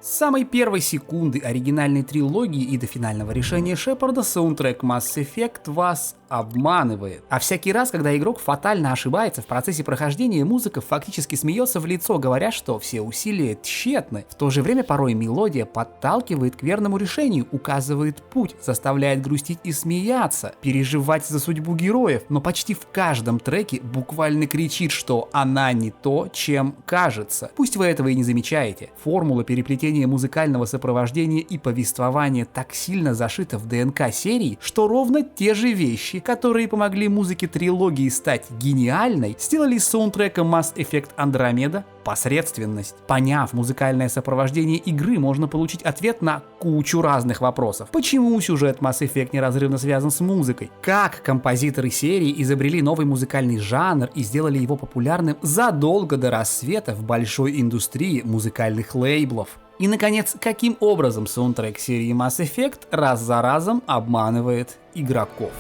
С самой первой секунды оригинальной трилогии и до финального решения Шепарда саундтрек Mass Effect вас обманывает. А всякий раз, когда игрок фатально ошибается в процессе прохождения, музыка фактически смеется в лицо, говоря, что все усилия тщетны. В то же время порой мелодия подталкивает к верному решению, указывает путь, заставляет грустить и смеяться, переживать за судьбу героев, но почти в каждом треке буквально кричит, что она не то, чем кажется. Пусть вы этого и не замечаете. Формула переплетения музыкального сопровождения и повествования так сильно зашита в ДНК серии, что ровно те же вещи, которые помогли музыке трилогии стать гениальной, сделали из саундтрека Mass Effect Andromeda посредственность. Поняв музыкальное сопровождение игры, можно получить ответ на кучу разных вопросов. Почему сюжет Mass Effect неразрывно связан с музыкой? Как композиторы серии изобрели новый музыкальный жанр и сделали его популярным задолго до рассвета в большой индустрии музыкальных лейблов? И, наконец, каким образом саундтрек серии Mass Effect раз за разом обманывает игроков?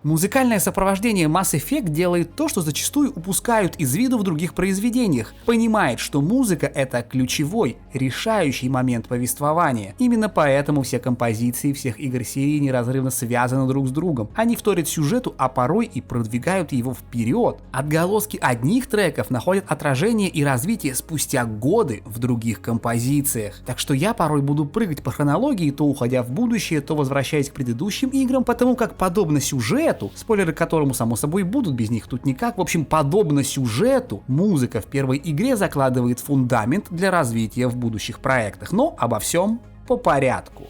Музыкальное сопровождение Mass Effect делает то, что зачастую упускают из виду в других произведениях. Понимает, что музыка — это ключевой, решающий момент повествования. Именно поэтому все композиции всех игр серии неразрывно связаны друг с другом. Они вторят сюжету, а порой и продвигают его вперед. Отголоски одних треков находят отражение и развитие спустя годы в других композициях. Так что я порой буду прыгать по хронологии, то уходя в будущее, то возвращаясь к предыдущим играм, потому как подобно сюжету, спойлеры которому само собой будут, без них тут никак, в общем, подобно сюжету, музыка в первой игре закладывает фундамент для развития в будущих проектах. Но обо всем по порядку.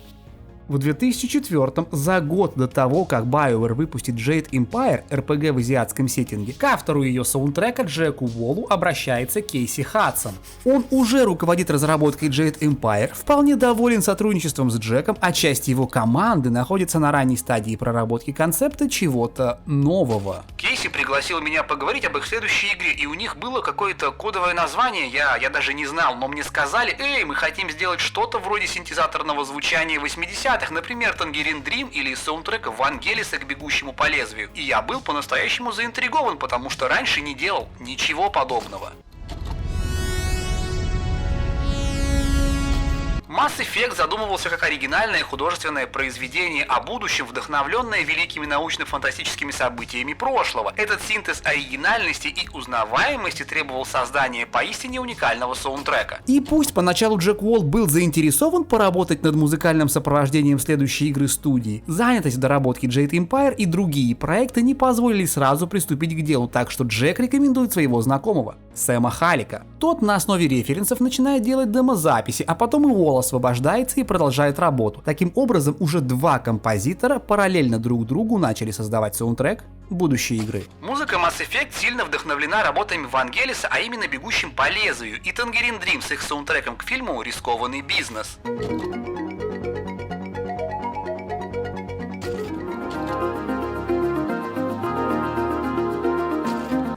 В 2004, за год до того, как BioWare выпустит Jade Empire, RPG в азиатском сеттинге, к автору ее саундтрека Джеку Уоллу обращается Кейси Хадсон. Он уже руководит разработкой Jade Empire, вполне доволен сотрудничеством с Джеком, а часть его команды находится на ранней стадии проработки концепта чего-то нового. Кейси пригласил меня поговорить об их следующей игре, и у них было какое-то кодовое название, я даже не знал, но мне сказали: эй, мы хотим сделать что-то вроде синтезаторного звучания 80-х, например, Tangerine Dream или саундтрека Вангелиса к бегущему по лезвию. И я был по-настоящему заинтригован, потому что раньше не делал ничего подобного. Mass Effect задумывался как оригинальное художественное произведение о будущем, вдохновленное великими научно-фантастическими событиями прошлого. Этот синтез оригинальности и узнаваемости требовал создания поистине уникального саундтрека. И пусть поначалу Джек Уолл был заинтересован поработать над музыкальным сопровождением следующей игры студии, занятость в доработке Jade Empire и другие проекты не позволили сразу приступить к делу, так что Джек рекомендует своего знакомого, Сэма Халика. Тот на основе референсов начинает делать демозаписи, а потом и Уолл освобождается и продолжает работу. Таким образом, уже два композитора параллельно друг другу начали создавать саундтрек будущей игры. Музыка Mass Effect сильно вдохновлена работами Вангелиса, а именно «Бегущим по лезвию», и Tangerine Dream с их саундтреком к фильму «Рискованный бизнес».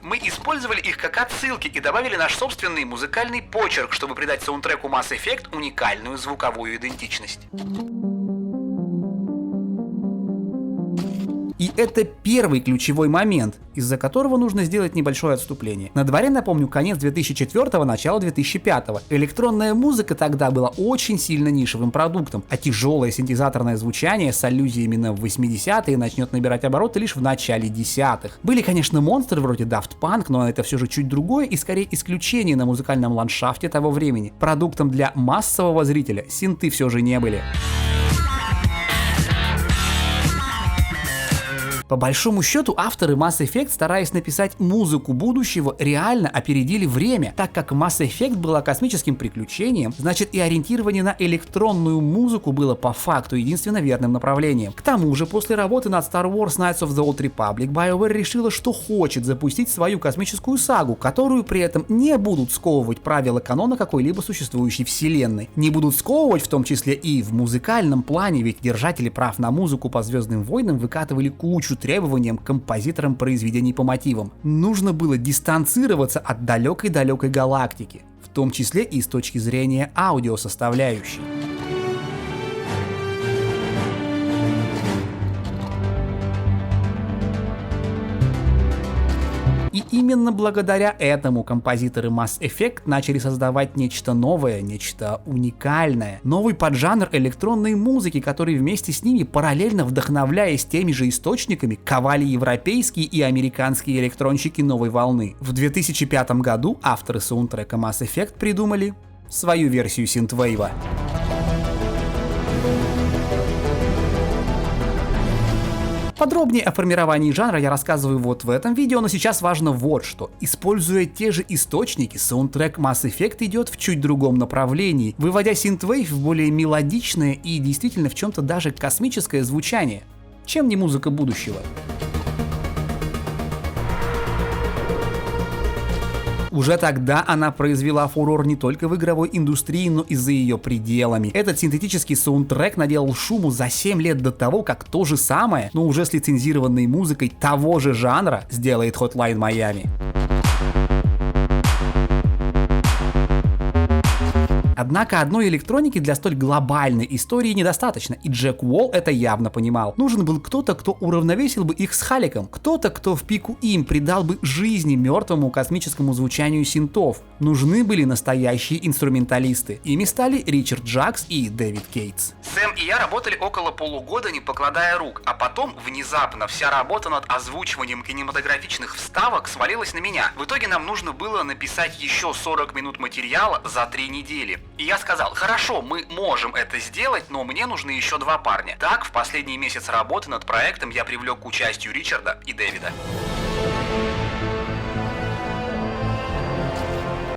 Мы использовали их как отсылки и добавили наш собственный музыкальный почерк, чтобы придать саундтреку Mass Effect уникальную звуковую идентичность. И это первый ключевой момент, из-за которого нужно сделать небольшое отступление. На дворе, напомню, конец 2004-го, начало 2005-го. Электронная музыка тогда была очень сильно нишевым продуктом, а тяжелое синтезаторное звучание с аллюзиями на 80-е начнет набирать обороты лишь в начале десятых. Были, конечно, монстры вроде Daft Punk, но это все же чуть другое и скорее исключение на музыкальном ландшафте того времени. Продуктом для массового зрителя синты все же не были. По большому счету, авторы Mass Effect, стараясь написать музыку будущего, реально опередили время. Так как Mass Effect была космическим приключением, значит и ориентирование на электронную музыку было по факту единственно верным направлением. К тому же, после работы над Star Wars Knights of the Old Republic, BioWare решила, что хочет запустить свою космическую сагу, которую при этом не будут сковывать правила канона какой-либо существующей вселенной. Не будут сковывать в том числе и в музыкальном плане, ведь держатели прав на музыку по Звездным войнам выкатывали кучу требованиям к композиторам произведений по мотивам. Нужно было дистанцироваться от далекой-далекой галактики, в том числе и с точки зрения аудиосоставляющей. именно благодаря этому композиторы Mass Effect начали создавать нечто новое, нечто уникальное. Новый поджанр электронной музыки, который вместе с ними, параллельно вдохновляясь теми же источниками, ковали европейские и американские электронщики новой волны. В 2005 году авторы саундтрека Mass Effect придумали свою версию синтвейва. Подробнее о формировании жанра я рассказываю вот в этом видео, но сейчас важно вот что. Используя те же источники, саундтрек Mass Effect идет в чуть другом направлении, выводя синтвейв в более мелодичное и действительно в чем-то даже космическое звучание, чем не музыка будущего. Уже тогда она произвела фурор не только в игровой индустрии, но и за ее пределами. Этот синтетический саундтрек наделал шуму за 7 лет до того, как то же самое, но уже с лицензированной музыкой того же жанра, сделает Hotline Miami. Однако одной электроники для столь глобальной истории недостаточно, и Джек Уолл это явно понимал. Нужен был кто-то, кто уравновесил бы их с Халиком, кто-то, кто в пику им придал бы жизни мертвому космическому звучанию синтов. Нужны были настоящие инструменталисты. Ими стали Ричард Джакс и Дэвид Кейтс. Сэм и я работали около полугода, не покладая рук, а потом внезапно вся работа над озвучиванием кинематографичных вставок свалилась на меня. В итоге нам нужно было написать еще 40 минут материала за 3 недели. И я сказал: хорошо, мы можем это сделать, но мне нужны еще 2 парня. Так, в последний месяц работы над проектом я привлек к участию Ричарда и Дэвида.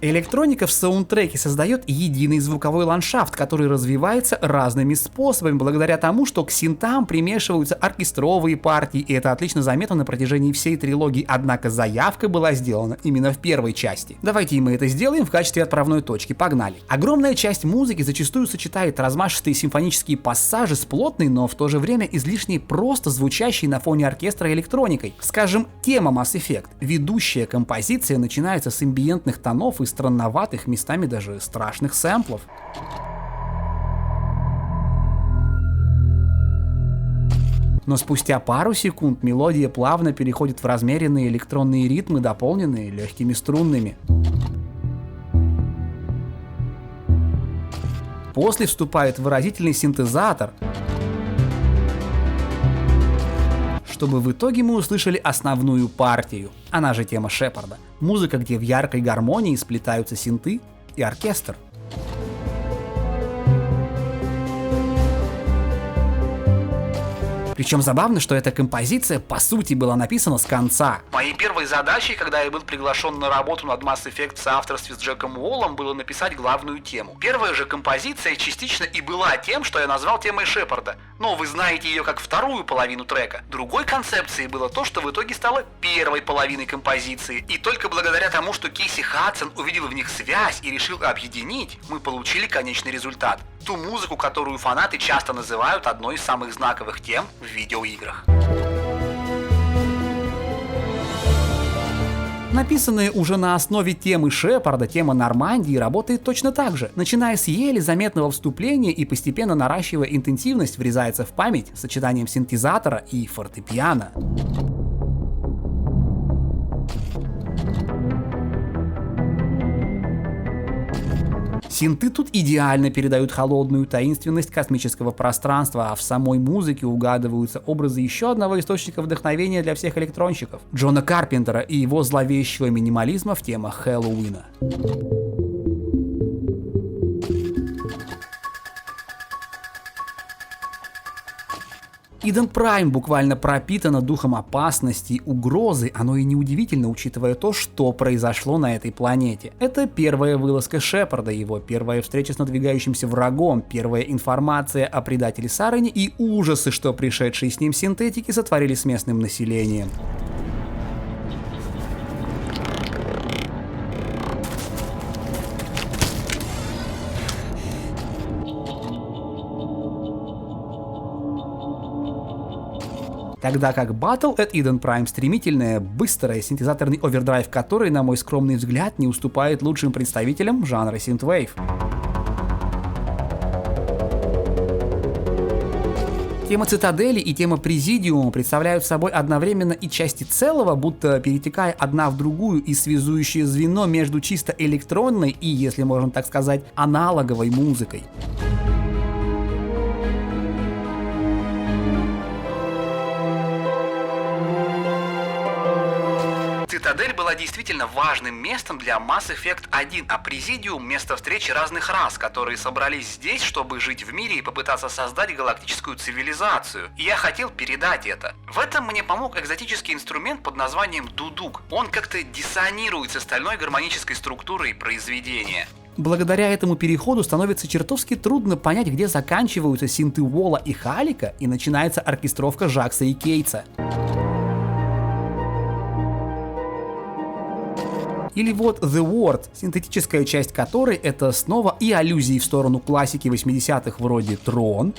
Электроника в саундтреке создает единый звуковой ландшафт, который развивается разными способами, благодаря тому, что к синтам примешиваются оркестровые партии, и это отлично заметно на протяжении всей трилогии, однако заявка была сделана именно в первой части. Давайте мы это сделаем в качестве отправной точки, погнали. Огромная часть музыки зачастую сочетает размашистые симфонические пассажи с плотной, но в то же время излишне просто звучащей на фоне оркестра электроникой. Скажем, тема Mass Effect. Ведущая композиция начинается с амбиентных тонов и странноватых, местами даже страшных сэмплов. Но спустя пару секунд мелодия плавно переходит в размеренные электронные ритмы, дополненные легкими струнными. После вступает выразительный синтезатор, чтобы в итоге мы услышали основную партию, она же тема Шепарда. Музыка, где в яркой гармонии сплетаются синты и оркестр. Причем забавно, что эта композиция по сути была написана с конца. Моей первой задачей, когда я был приглашен на работу над Mass Effect в соавторстве с Джеком Уоллом, было написать главную тему. Первая же композиция частично и была тем, что я назвал темой Шепарда, но вы знаете ее как вторую половину трека. Другой концепцией было то, что в итоге стало первой половиной композиции. И только благодаря тому, что Кейси Хадсон увидел в них связь и решил объединить, мы получили конечный результат. Ту музыку, которую фанаты часто называют одной из самых знаковых тем в видеоиграх. Написанная уже на основе темы Шепарда, тема Нормандии работает точно так же. Начиная с еле заметного вступления и постепенно наращивая интенсивность, врезается в память сочетанием синтезатора и фортепиано. Синты тут идеально передают холодную таинственность космического пространства, а в самой музыке угадываются образы еще одного источника вдохновения для всех электронщиков — Джона Карпентера и его зловещего минимализма в темах Хэллоуина. Eden Prime буквально пропитано духом опасности и угрозы, оно и неудивительно, учитывая то, что произошло на этой планете. Это первая вылазка Шепарда, его первая встреча с надвигающимся врагом, первая информация о предателе Сарене и ужасы, что пришедшие с ним синтетики сотворили с местным населением. Тогда как Battle at Eden Prime стремительная, быстрая, синтезаторный овердрайв, который, на мой скромный взгляд, не уступает лучшим представителям жанра Synthwave. Тема цитадели и тема президиума представляют собой одновременно и части целого, будто перетекая одна в другую и связующее звено между чисто электронной и, если можно так сказать, аналоговой музыкой. Цитадель была действительно важным местом для Mass Effect 1, а Президиум — место встречи разных рас, которые собрались здесь, чтобы жить в мире и попытаться создать галактическую цивилизацию. И я хотел передать это. В этом мне помог экзотический инструмент под названием дудук. Он как-то диссонирует с остальной гармонической структурой произведения. Благодаря этому переходу становится чертовски трудно понять, где заканчиваются синты Уолла и Халика и начинается оркестровка Жакса и Кейтса. Или вот The Ward, синтетическая часть которой это снова и аллюзии в сторону классики 80-х вроде Трон,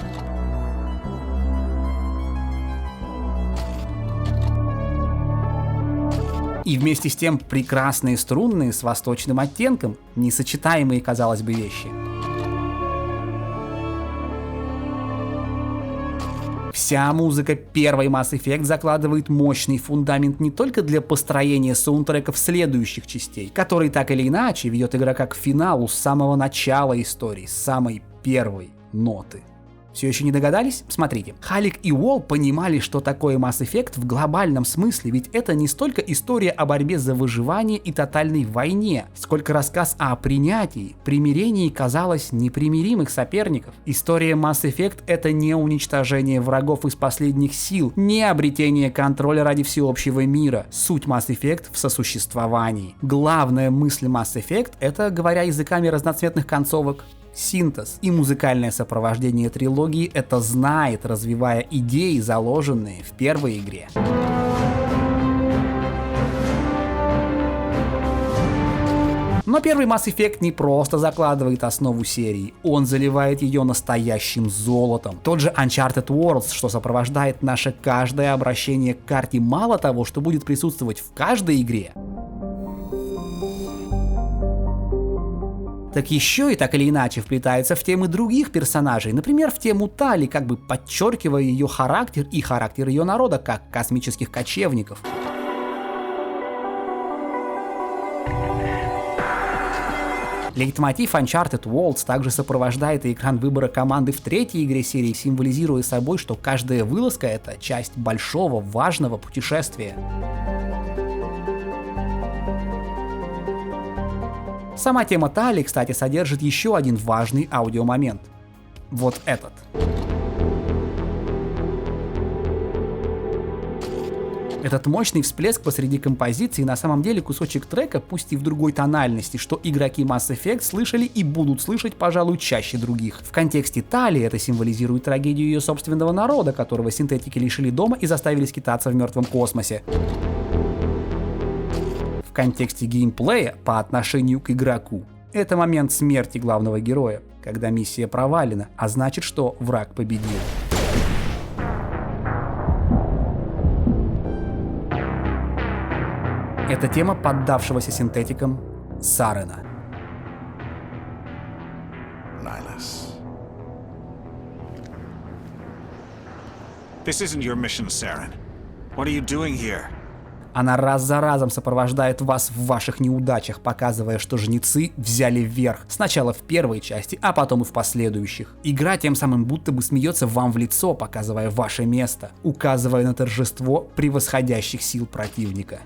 и вместе с тем прекрасные струнные с восточным оттенком, несочетаемые, казалось бы, вещи. Вся музыка первой Mass Effect закладывает мощный фундамент не только для построения саундтреков следующих частей, который так или иначе ведет игрока к финалу с самого начала истории, с самой первой ноты. Все еще не догадались? Смотрите. Халик и Уолл понимали, что такое Mass Effect в глобальном смысле, ведь это не столько история о борьбе за выживание и тотальной войне, сколько рассказ о принятии, примирении, казалось, непримиримых соперников. История Mass Effect — это не уничтожение врагов из последних сил, не обретение контроля ради всеобщего мира. Суть Mass Effect в сосуществовании. Главная мысль Mass Effect — это, говоря языками разноцветных концовок, синтез, и музыкальное сопровождение трилогии это знает, развивая идеи, заложенные в первой игре. Но первый Mass Effect не просто закладывает основу серии, он заливает ее настоящим золотом. Тот же Uncharted Worlds, что сопровождает наше каждое обращение к карте, мало того, что будет присутствовать в каждой игре, так еще и так или иначе вплетается в темы других персонажей, например, в тему Тали, как бы подчеркивая ее характер и характер ее народа, как космических кочевников. Лейтмотив Uncharted Worlds также сопровождает и экран выбора команды в третьей игре серии, символизируя собой, что каждая вылазка — это часть большого, важного путешествия. Сама тема Тали, кстати, содержит еще один важный аудиомомент. Вот этот. Этот мощный всплеск посреди композиции на самом деле кусочек трека, пусть и в другой тональности, что игроки Mass Effect слышали и будут слышать, пожалуй, чаще других. В контексте Тали это символизирует трагедию ее собственного народа, которого синтетики лишили дома и заставили скитаться в мертвом космосе. В контексте геймплея по отношению к игроку это момент смерти главного героя, когда миссия провалена, а значит, что враг победил. Это тема поддавшегося синтетикам Сарена. Nihilus. This isn't your mission, Saren. What are you doing here? Она раз за разом сопровождает вас в ваших неудачах, показывая, что жнецы взяли вверх. Сначала в первой части, а потом и в последующих. Игра тем самым будто бы смеется вам в лицо, показывая ваше место, указывая на торжество превосходящих сил противника.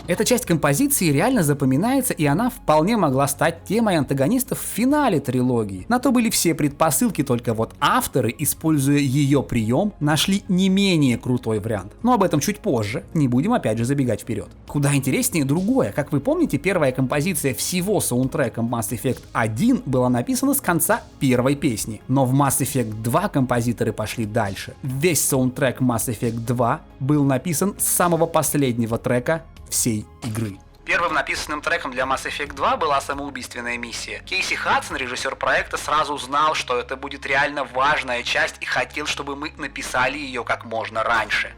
Эта часть композиции реально запоминается, и она вполне могла стать темой антагонистов в финале трилогии. На то были все предпосылки, только вот авторы, используя ее прием, нашли не менее крутой вариант. Но об этом чуть позже, не будем опять же забегать вперед. Куда интереснее другое. Как вы помните, первая композиция всего саундтрека Mass Effect 1 была написана с конца первой песни. Но в Mass Effect 2 композиторы пошли дальше. Весь саундтрек Mass Effect 2 был написан с самого последнего трека всей игры. Первым написанным треком для Mass Effect 2 была самоубийственная миссия. Кейси Хадсон, режиссер проекта, сразу знал, что это будет реально важная часть и хотел, чтобы мы написали ее как можно раньше.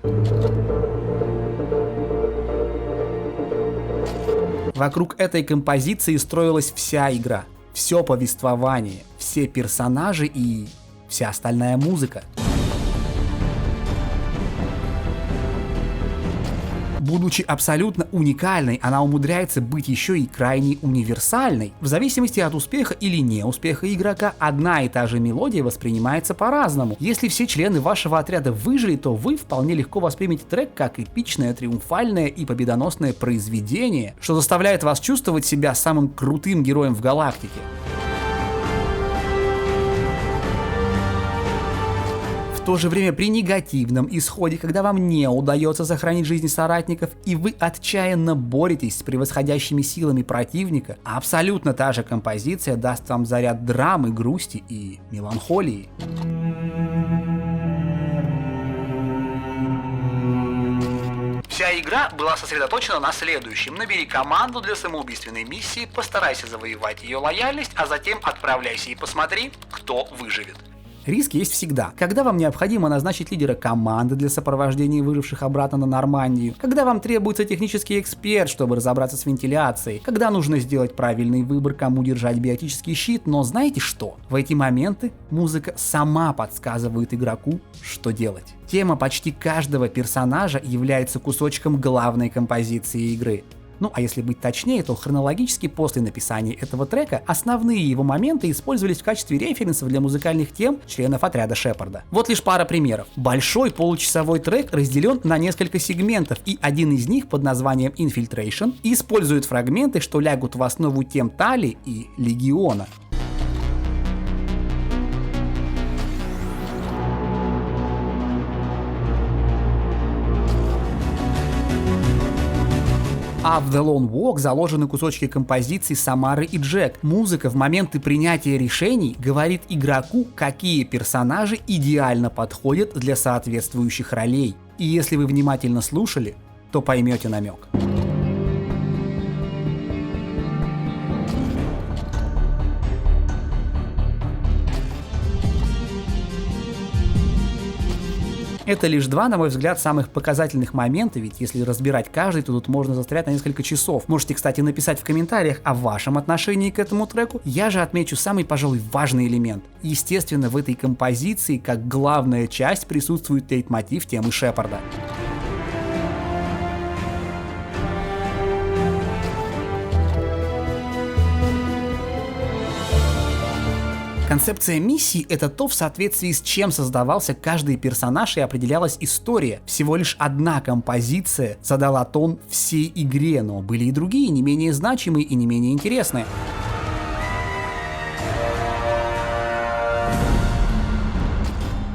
Вокруг этой композиции строилась вся игра, все повествование, все персонажи и вся остальная музыка. Будучи абсолютно уникальной, она умудряется быть еще и крайне универсальной. В зависимости от успеха или неуспеха игрока, одна и та же мелодия воспринимается по-разному. Если все члены вашего отряда выжили, то вы вполне легко воспримете трек как эпичное, триумфальное и победоносное произведение, что заставляет вас чувствовать себя самым крутым героем в галактике. В то же время при негативном исходе, когда вам не удается сохранить жизни соратников и вы отчаянно боретесь с превосходящими силами противника, абсолютно та же композиция даст вам заряд драмы, грусти и меланхолии. Вся игра была сосредоточена на следующем: набери команду для самоубийственной миссии, постарайся завоевать ее лояльность, а затем отправляйся и посмотри, кто выживет. Риск есть всегда. Когда вам необходимо назначить лидера команды для сопровождения выживших обратно на Нормандию, когда вам требуется технический эксперт, чтобы разобраться с вентиляцией, когда нужно сделать правильный выбор, кому держать биотический щит, но знаете что? В эти моменты музыка сама подсказывает игроку, что делать. Тема почти каждого персонажа является кусочком главной композиции игры. Ну а если быть точнее, то хронологически после написания этого трека основные его моменты использовались в качестве референсов для музыкальных тем членов отряда Шепарда. Вот лишь пара примеров. Большой получасовой трек разделен на несколько сегментов, и один из них под названием Infiltration использует фрагменты, что лягут в основу тем Тали и Легиона. А в The Lone Walk заложены кусочки композиций Самары и Джек. Музыка в моменты принятия решений говорит игроку, какие персонажи идеально подходят для соответствующих ролей. И если вы внимательно слушали, то поймете намек. Это лишь два, на мой взгляд, самых показательных момента, ведь если разбирать каждый, то тут можно застрять на несколько часов. Можете, кстати, написать в комментариях о вашем отношении к этому треку. Я же отмечу самый, пожалуй, важный элемент. Естественно, в этой композиции, как главная часть, присутствует лейтмотив темы Шепарда. Концепция миссии — это то, в соответствии с чем создавался каждый персонаж и определялась история. Всего лишь одна композиция задала тон всей игре, но были и другие, не менее значимые и не менее интересные.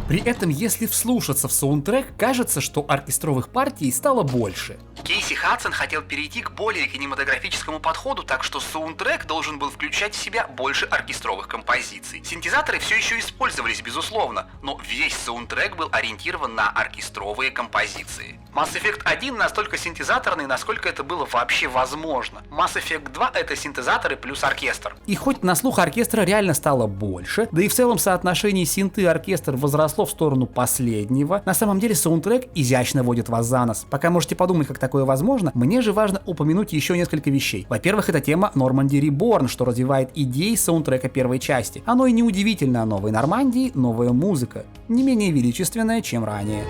При этом, если вслушаться в саундтрек, кажется, что оркестровых партий стало больше. Кейси Хадсон хотел перейти к более кинематографическому подходу, так что саундтрек должен был включать в себя больше оркестровых композиций. Синтезаторы все еще использовались, безусловно, но весь саундтрек был ориентирован на оркестровые композиции. Mass Effect 1 настолько синтезаторный, насколько это было вообще возможно. Mass Effect 2 — это синтезаторы плюс оркестр. И хоть на слух оркестра реально стало больше, да и в целом соотношение синты и оркестр возросло в сторону последнего, на самом деле саундтрек изящно водит вас за нос. Пока можете подумать, как такое возможно, мне же важно упомянуть еще несколько вещей. Во-первых, это тема Normandy Reborn, что развивает идеи саундтрека первой части. Оно и неудивительно, новой Нормандии новая музыка, не менее величественная, чем ранее.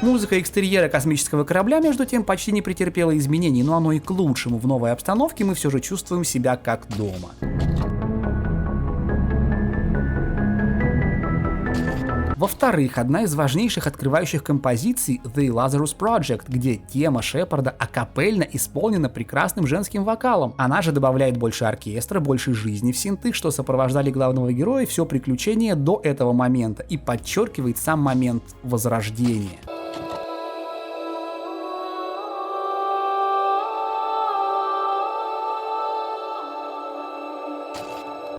Музыка экстерьера космического корабля, между тем, почти не претерпела изменений, но оно и к лучшему. В новой обстановке мы все же чувствуем себя как дома. Во-вторых, одна из важнейших открывающих композиций The Lazarus Project, где тема Шепарда акапельно исполнена прекрасным женским вокалом. Она же добавляет больше оркестра, больше жизни в синты, что сопровождали главного героя все приключение до этого момента и подчеркивает сам момент возрождения.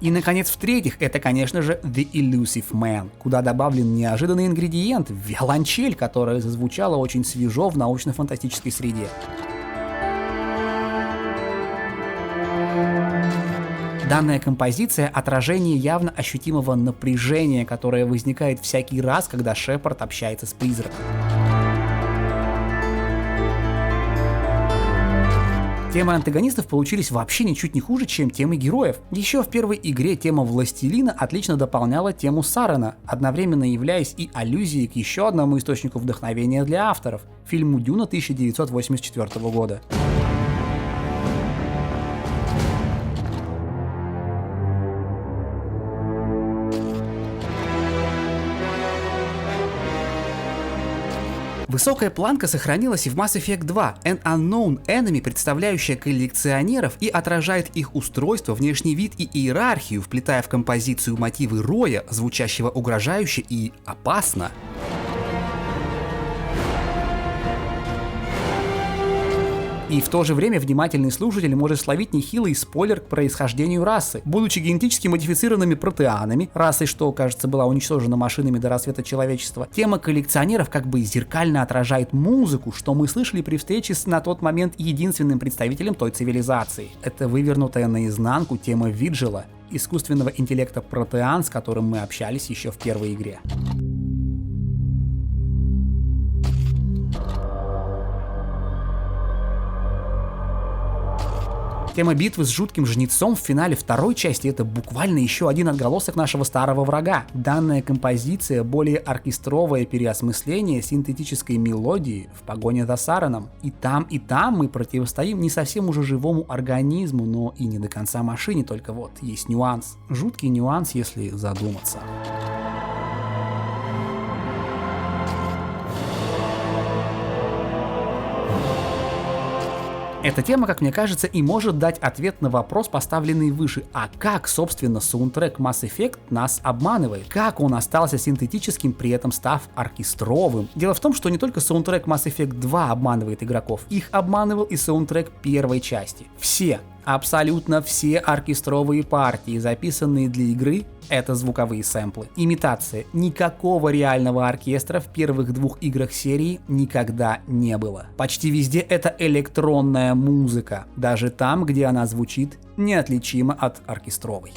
И, наконец, в-третьих, это, конечно же, The Elusive Man, куда добавлен неожиданный ингредиент — виолончель, которая зазвучала очень свежо в научно-фантастической среде. Данная композиция — отражение явно ощутимого напряжения, которое возникает всякий раз, когда Шепард общается с призраком. Темы антагонистов получились вообще ничуть не хуже, чем темы героев. Еще в первой игре тема Властелина отлично дополняла тему Сарена, одновременно являясь и аллюзией к еще одному источнику вдохновения для авторов — фильму «Дюна» 1984 года. Высокая планка сохранилась и в Mass Effect 2. An Unknown Enemy, представляющая коллекционеров и отражает их устройство, внешний вид и иерархию, вплетая в композицию мотивы роя, звучащего угрожающе и опасно. И в то же время внимательный слушатель может словить нехилый спойлер к происхождению расы. Будучи генетически модифицированными протеанами, расой, что, кажется, была уничтожена машинами до рассвета человечества, тема коллекционеров как бы зеркально отражает музыку, что мы слышали при встрече с на тот момент единственным представителем той цивилизации. Это вывернутая наизнанку тема Виджела, искусственного интеллекта протеан, с которым мы общались еще в первой игре. Тема битвы с жутким жнецом в финале второй части — это буквально еще один отголосок нашего старого врага. Данная композиция — более оркестровое переосмысление синтетической мелодии в погоне за Сареном. И там мы противостоим не совсем уже живому организму, но и не до конца машине, только вот есть нюанс. Жуткий нюанс, если задуматься. Эта тема, как мне кажется, и может дать ответ на вопрос, поставленный выше. А как, собственно, саундтрек Mass Effect нас обманывает? Как он остался синтетическим, при этом став оркестровым? Дело в том, что не только саундтрек Mass Effect 2 обманывает игроков, их обманывал и саундтрек первой части. Абсолютно все оркестровые партии, записанные для игры, это звуковые сэмплы. Имитация. Никакого реального оркестра в первых двух играх серии никогда не было. Почти везде это электронная музыка, даже там, где она звучит неотличимо от оркестровой.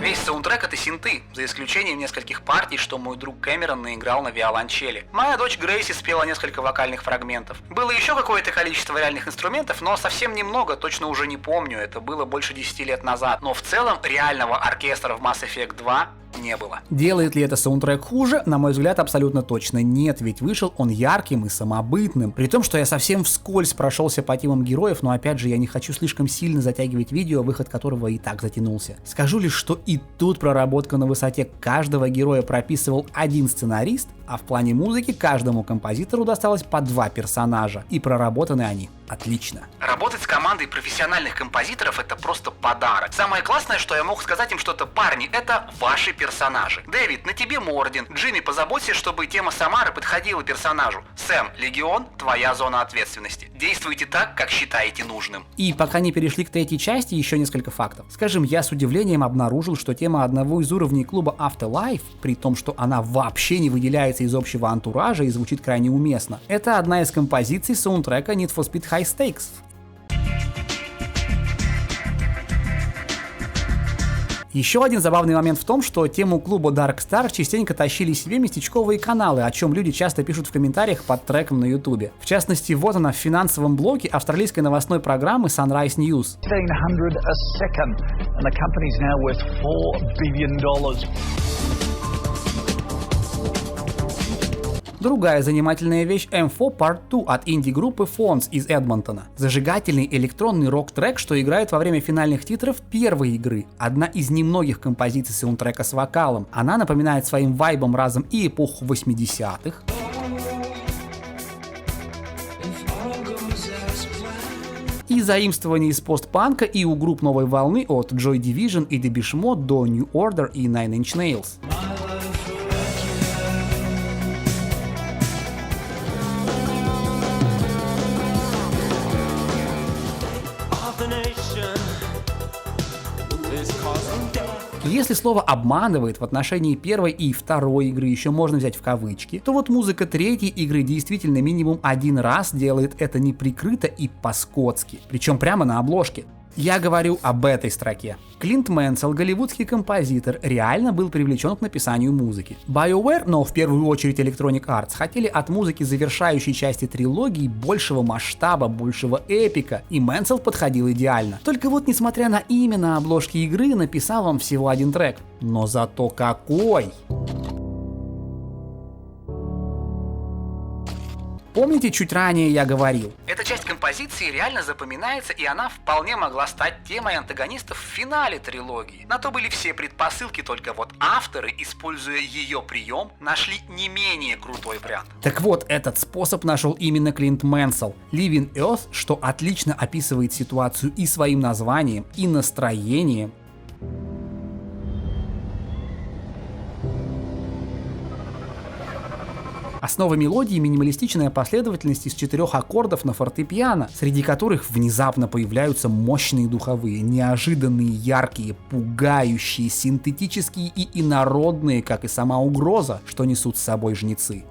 Весь саундтрек — это синты, за исключением нескольких партий, что мой друг Кэмерон наиграл на виолончели. Моя дочь Грейси спела несколько вокальных фрагментов. Было еще какое-то количество реальных инструментов, но совсем немного, точно уже не помню, это было больше 10 лет назад. Но в целом реального оркестра в Mass Effect 2 не было. Делает ли это саундтрек хуже? На мой взгляд, абсолютно точно нет, ведь вышел он ярким и самобытным. При том, что я совсем вскользь прошелся по темам героев, но опять же я не хочу слишком сильно затягивать видео, выход которого и так затянулся. Скажу лишь, что и тут проработка на высоте. Каждого героя прописывал один сценарист, а в плане музыки каждому композитору досталось по 2 персонажа, и проработаны они отлично. Работать с командой профессиональных композиторов — это просто подарок. Самое классное, что я мог сказать им что-то: парни, это ваши персонажи. Дэвид, на тебе Мордин. Джимми, позаботься, чтобы тема Самары подходила персонажу. Сэм, Легион, твоя зона ответственности. Действуйте так, как считаете нужным. И пока не перешли к третьей части, еще несколько фактов. Скажем, я с удивлением обнаружил, что тема одного из уровней клуба Afterlife, при том, что она вообще не выделяется из общего антуража и звучит крайне уместно, это одна из композиций саундтрека Need for Speed High Stakes. Еще один забавный момент в том, что тему клуба Dark Star частенько тащили себе местечковые каналы, о чем люди часто пишут в комментариях под треком на YouTube. В частности, вот она в финансовом блоке австралийской новостной программы Sunrise News. $1,500 a second, and the company's now worth $4 billion. Другая занимательная вещь — M4 Part 2 от инди-группы Fonz из Эдмонтона. Зажигательный электронный рок-трек, что играет во время финальных титров первой игры. Одна из немногих композиций саундтрека с вокалом. Она напоминает своим вайбом разом и эпоху 80-х, и заимствование из постпанка и у групп новой волны от Joy Division и Depeche Mode до New Order и Nine Inch Nails. Если слово «обманывает» в отношении первой и второй игры еще можно взять в кавычки, то вот музыка третьей игры действительно минимум один раз делает это неприкрыто и по-скотски, причем прямо на обложке. Я говорю об этой строке. Клинт Мэнсел, голливудский композитор, реально был привлечен к написанию музыки. BioWare, но в первую очередь Electronic Arts, хотели от музыки завершающей части трилогии большего масштаба, большего эпика, и Мэнсел подходил идеально. Только вот, несмотря на имя на обложке игры, написал он всего один трек. Но зато какой! Помните, чуть ранее я говорил? Эта часть композиции реально запоминается, и она вполне могла стать темой антагонистов в финале трилогии. На то были все предпосылки, только вот авторы, используя ее прием, нашли не менее крутой вариант. Так вот, этот способ нашел именно Клинт Мэнсел. Living Earth, что отлично описывает ситуацию и своим названием, и настроением. Основа мелодии — минималистичная последовательность из 4 аккордов на фортепиано, среди которых внезапно появляются мощные духовые, неожиданные, яркие, пугающие, синтетические и инородные, как и сама угроза, что несут с собой жнецы.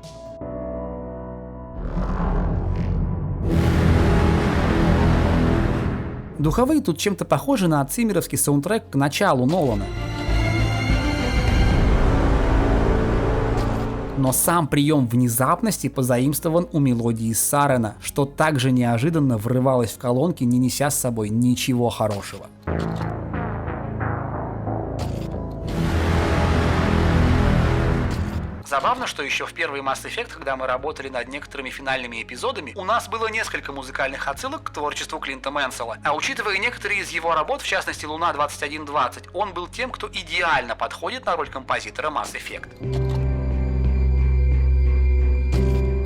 Духовые тут чем-то похожи на циммеровский саундтрек к началу Нолана. Но сам прием внезапности позаимствован у мелодии Сарена, что также неожиданно врывалось в колонки, не неся с собой ничего хорошего. Забавно, что еще в первый Mass Effect, когда мы работали над некоторыми финальными эпизодами, у нас было несколько музыкальных отсылок к творчеству Клинта Мэнсела. А учитывая некоторые из его работ, в частности Луна 2120, он был тем, кто идеально подходит на роль композитора Mass Effect.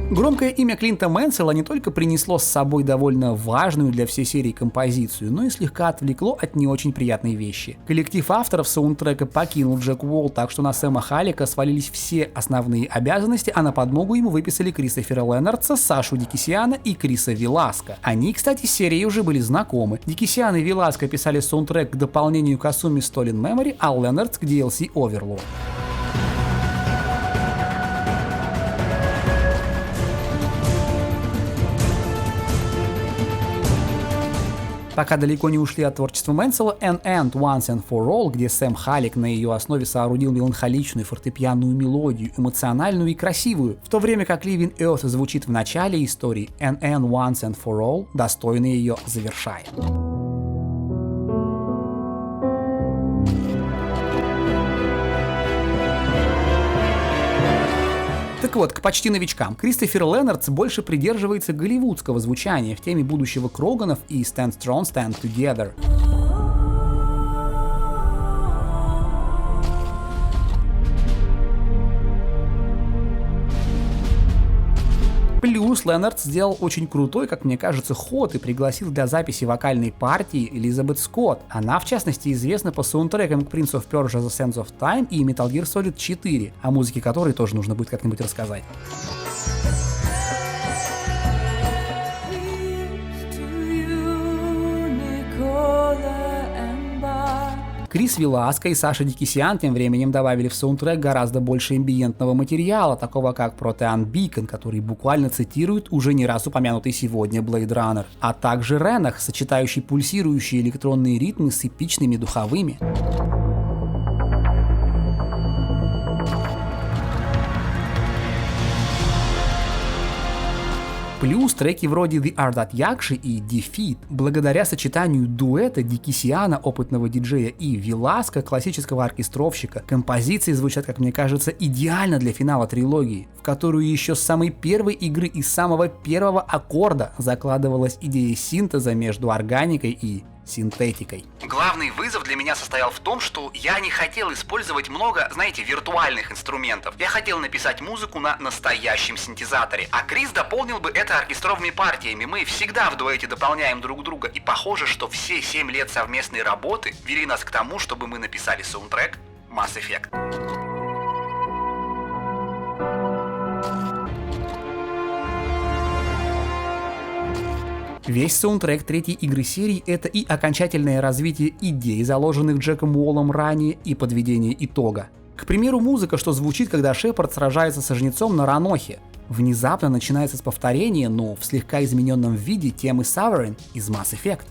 Громкое имя Клинта Мэнсела не только принесло с собой довольно важную для всей серии композицию, но и слегка отвлекло от не очень приятной вещи. Коллектив авторов саундтрека покинул Джек Уолл, так что на Сэма Халлика свалились все основные обязанности, а на подмогу ему выписали Кристофера Леннардса, Сашу Дикисиана и Криса Веласко. Они, кстати, с серией уже были знакомы. Дикисиан и Веласко писали саундтрек к дополнению к Asumi Stolen Memory, а Леннардс к DLC Overlord. Пока далеко не ушли от творчества Мэнсела, An End Once and For All, где Сэм Халлик на ее основе соорудил меланхоличную фортепианную мелодию, эмоциональную и красивую, в то время как Living Earth звучит в начале истории, An End Once and For All достойно ее завершает. Так вот, к почти новичкам. Кристофер Леннардс больше придерживается голливудского звучания в теме будущего Кроганов и Stand Strong, Stand Together. Плюс Леннардс сделал очень крутой, как мне кажется, ход и пригласил для записи вокальной партии Элизабет Скотт. Она, в частности, известна по саундтрекам к Prince of Persia: The Sands of Time и Metal Gear Solid 4, о музыке которой тоже нужно будет как-нибудь рассказать. Крис Веласко и Саша Дикисиан тем временем добавили в саундтрек гораздо больше амбиентного материала, такого как Protean Beacon, который буквально цитирует уже не раз упомянутый сегодня Blade Runner, а также Ренах, сочетающий пульсирующие электронные ритмы с эпичными духовыми. Плюс треки вроде The Ardat Yakshi и Defeat, благодаря сочетанию дуэта Дикисиана, опытного диджея, и Веласко, классического оркестровщика, композиции звучат, как мне кажется, идеально для финала трилогии, в которую еще с самой первой игры и самого первого аккорда закладывалась идея синтеза между органикой и синтетикой. Главный вызов для меня состоял в том, что я не хотел использовать много, знаете, виртуальных инструментов. Я хотел написать музыку на настоящем синтезаторе, а Крис дополнил бы это оркестровыми партиями. Мы всегда в дуэте дополняем друг друга, и похоже, что все 7 лет совместной работы вели нас к тому, чтобы мы написали саундтрек Mass Effect. Весь саундтрек третьей игры серии — это и окончательное развитие идей, заложенных Джеком Уоллом ранее, и подведение итога. К примеру, музыка, что звучит, когда Шепард сражается со жнецом на Ранохе. Внезапно начинается с повторения, но в слегка измененном виде темы Sovereign из Mass Effect.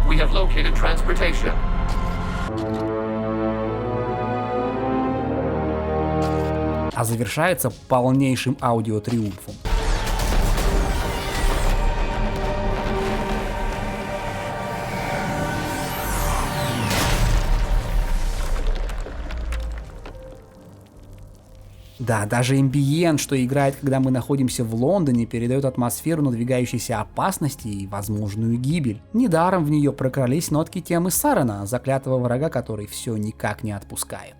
We have located transportation. А завершается полнейшим аудиотриумфом. Да, даже эмбиент, что играет, когда мы находимся в Лондоне, передает атмосферу надвигающейся опасности и возможную гибель. Недаром в нее прокрались нотки темы Сарена, заклятого врага, который все никак не отпускает.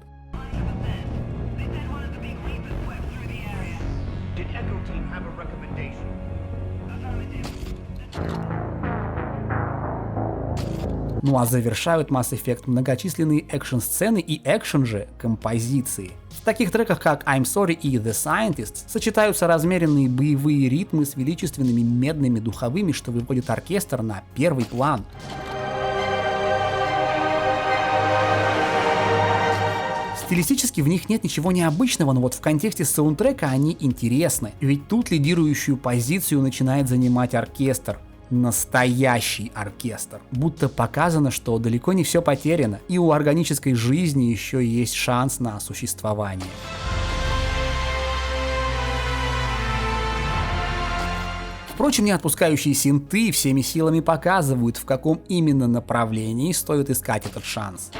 Ну а завершают Mass Effect многочисленные экшн-сцены и экшн же композиции. В таких треках, как I'm Sorry и The Scientist, сочетаются размеренные боевые ритмы с величественными медными духовыми, что выводит оркестр на первый план. Стилистически в них нет ничего необычного, но вот в контексте саундтрека они интересны, ведь тут лидирующую позицию начинает занимать оркестр. Настоящий оркестр. Будто показано, что далеко не все потеряно, и у органической жизни еще есть шанс на существование. Впрочем, не отпускающие синты всеми силами показывают, в каком именно направлении стоит искать этот шанс.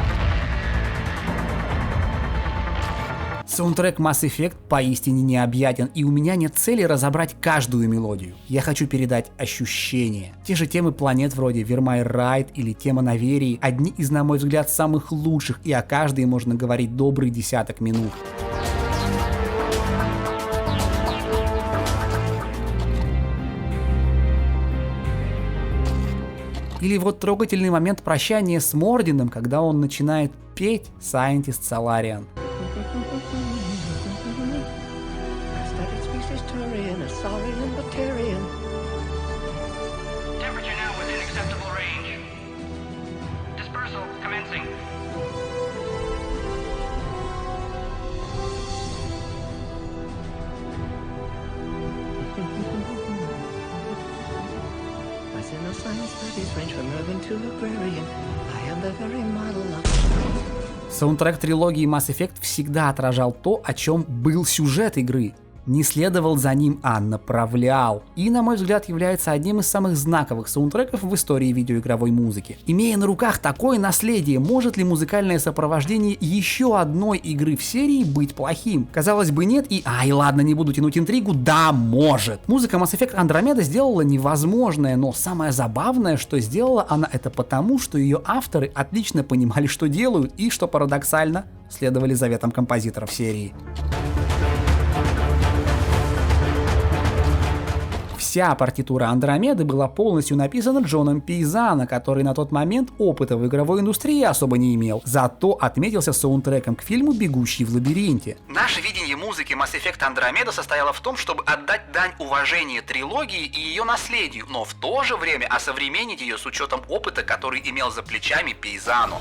Саундтрек Mass Effect поистине необъятен, и у меня нет цели разобрать каждую мелодию. Я хочу передать ощущения. Те же темы планет вроде Where My Ride или тема Наверии одни из, на мой взгляд, самых лучших, и о каждой можно говорить добрый десяток минут. Или вот трогательный момент прощания с Мордином, когда он начинает петь Scientist Salarian. Саундтрек трилогии Mass Effect всегда отражал то, о чем был сюжет игры. Не следовал за ним, а направлял. И, на мой взгляд, является одним из самых знаковых саундтреков в истории видеоигровой музыки. Имея на руках такое наследие, может ли музыкальное сопровождение еще одной игры в серии быть плохим? Казалось бы, нет, и ладно, не буду тянуть интригу, да, может. Музыка Mass Effect Andromeda сделала невозможное, но самое забавное, что сделала она это потому, что ее авторы отлично понимали, что делают, и, что парадоксально, следовали заветам композиторов серии. Вся партитура Андромеды была полностью написана Джоном Пейзано, который на тот момент опыта в игровой индустрии особо не имел, зато отметился саундтреком к фильму «Бегущий в лабиринте». Наше видение музыки Mass Effect Andromeda состояло в том, чтобы отдать дань уважения трилогии и ее наследию, но в то же время осовременить ее с учетом опыта, который имел за плечами Пейзано.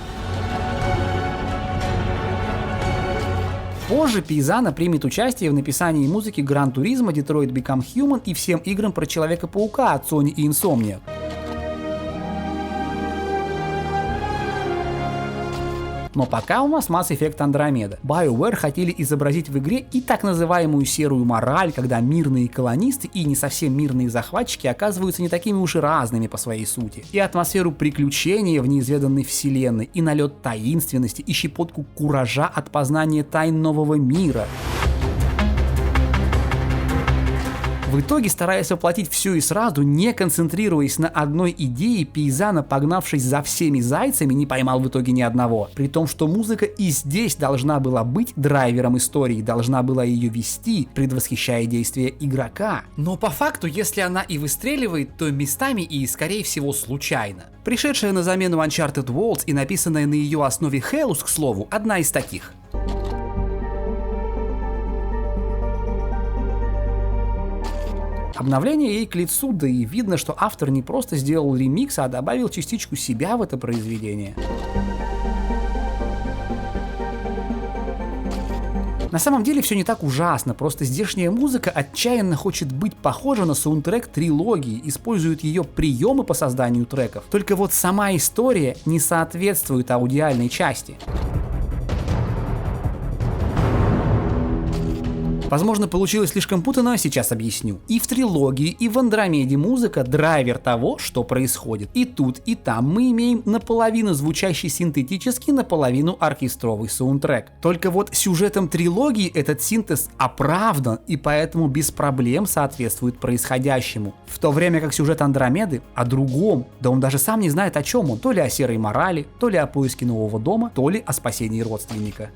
Позже Пейзано примет участие в написании музыки Gran Turismo, Detroit Become Human и всем играм про Человека-паука от Sony и Insomniac. Но пока у нас Mass Effect Andromeda. BioWare хотели изобразить в игре и так называемую серую мораль, когда мирные колонисты и не совсем мирные захватчики оказываются не такими уж и разными по своей сути. И атмосферу приключения в неизведанной вселенной, и налет таинственности, и щепотку куража от познания тайн нового мира. В итоге, стараясь воплотить все и сразу, не концентрируясь на одной идее, Пейзано, погнавшись за всеми зайцами, не поймал в итоге ни одного. При том, что музыка и здесь должна была быть драйвером истории, должна была ее вести, предвосхищая действия игрока. Но по факту, если она и выстреливает, то местами и, скорее всего, случайно. Пришедшая на замену Uncharted Worlds и написанная на ее основе Helus, к слову, одна из таких. Обновление ей к лицу, да и видно, что автор не просто сделал ремикс, а добавил частичку себя в это произведение. На самом деле все не так ужасно, просто здешняя музыка отчаянно хочет быть похожа на саундтрек трилогии, использует ее приемы по созданию треков. Только вот сама история не соответствует аудиальной части. Возможно, получилось слишком путано, сейчас объясню. И в трилогии, и в Андромеде музыка — драйвер того, что происходит. И тут, и там мы имеем наполовину звучащий синтетический, наполовину оркестровый саундтрек. Только вот сюжетом трилогии этот синтез оправдан и поэтому без проблем соответствует происходящему. В то время как сюжет Андромеды о другом, да он даже сам не знает, о чем он. То ли о серой морали, то ли о поиске нового дома, то ли о спасении родственника.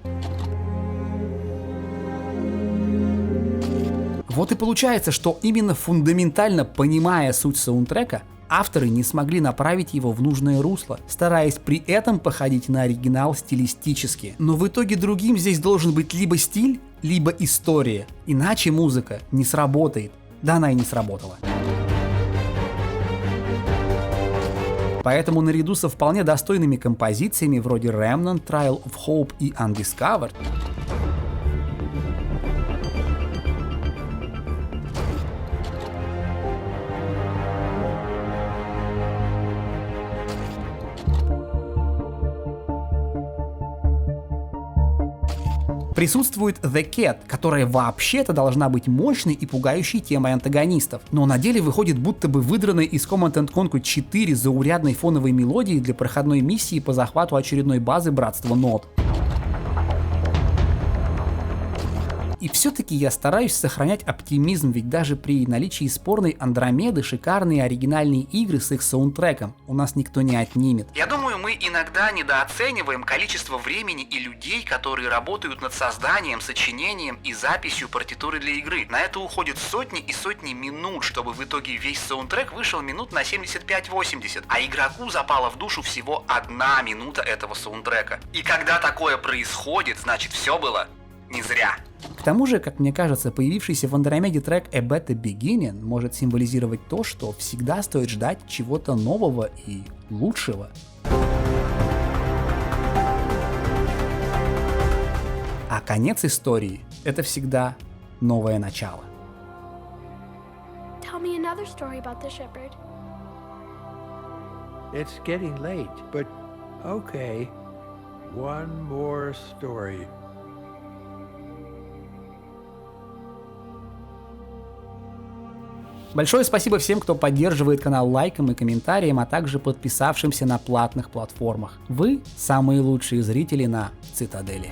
Вот и получается, что именно фундаментально понимая суть саундтрека, авторы не смогли направить его в нужное русло, стараясь при этом походить на оригинал стилистически. Но в итоге другим здесь должен быть либо стиль, либо история. Иначе музыка не сработает. Да она и не сработала. Поэтому наряду со вполне достойными композициями вроде Remnant, Trial of Hope и Undiscovered, присутствует The Cat, которая вообще-то должна быть мощной и пугающей темой антагонистов, но на деле выходит будто бы выдранной из Command & Conquer 4 заурядной фоновой мелодии для проходной миссии по захвату очередной базы Братства Нод. И все-таки я стараюсь сохранять оптимизм, ведь даже при наличии спорной Андромеды шикарные оригинальные игры с их саундтреком у нас никто не отнимет. Я думаю, мы иногда недооцениваем количество времени и людей, которые работают над созданием, сочинением и записью партитуры для игры. На это уходят сотни и сотни минут, чтобы в итоге весь саундтрек вышел минут на 75-80, а игроку запала в душу всего 1 минута этого саундтрека. И когда такое происходит, значит все было не зря. К тому же, как мне кажется, появившийся в Андромеде трек A Better Beginning может символизировать то, что всегда стоит ждать чего-то нового и лучшего. А конец истории — это всегда новое начало. Tell me another story about the shepherd. It's getting late, but okay. One more story. Большое спасибо всем, кто поддерживает канал лайком и комментарием, а также подписавшимся на платных платформах. Вы самые лучшие зрители на Цитадели.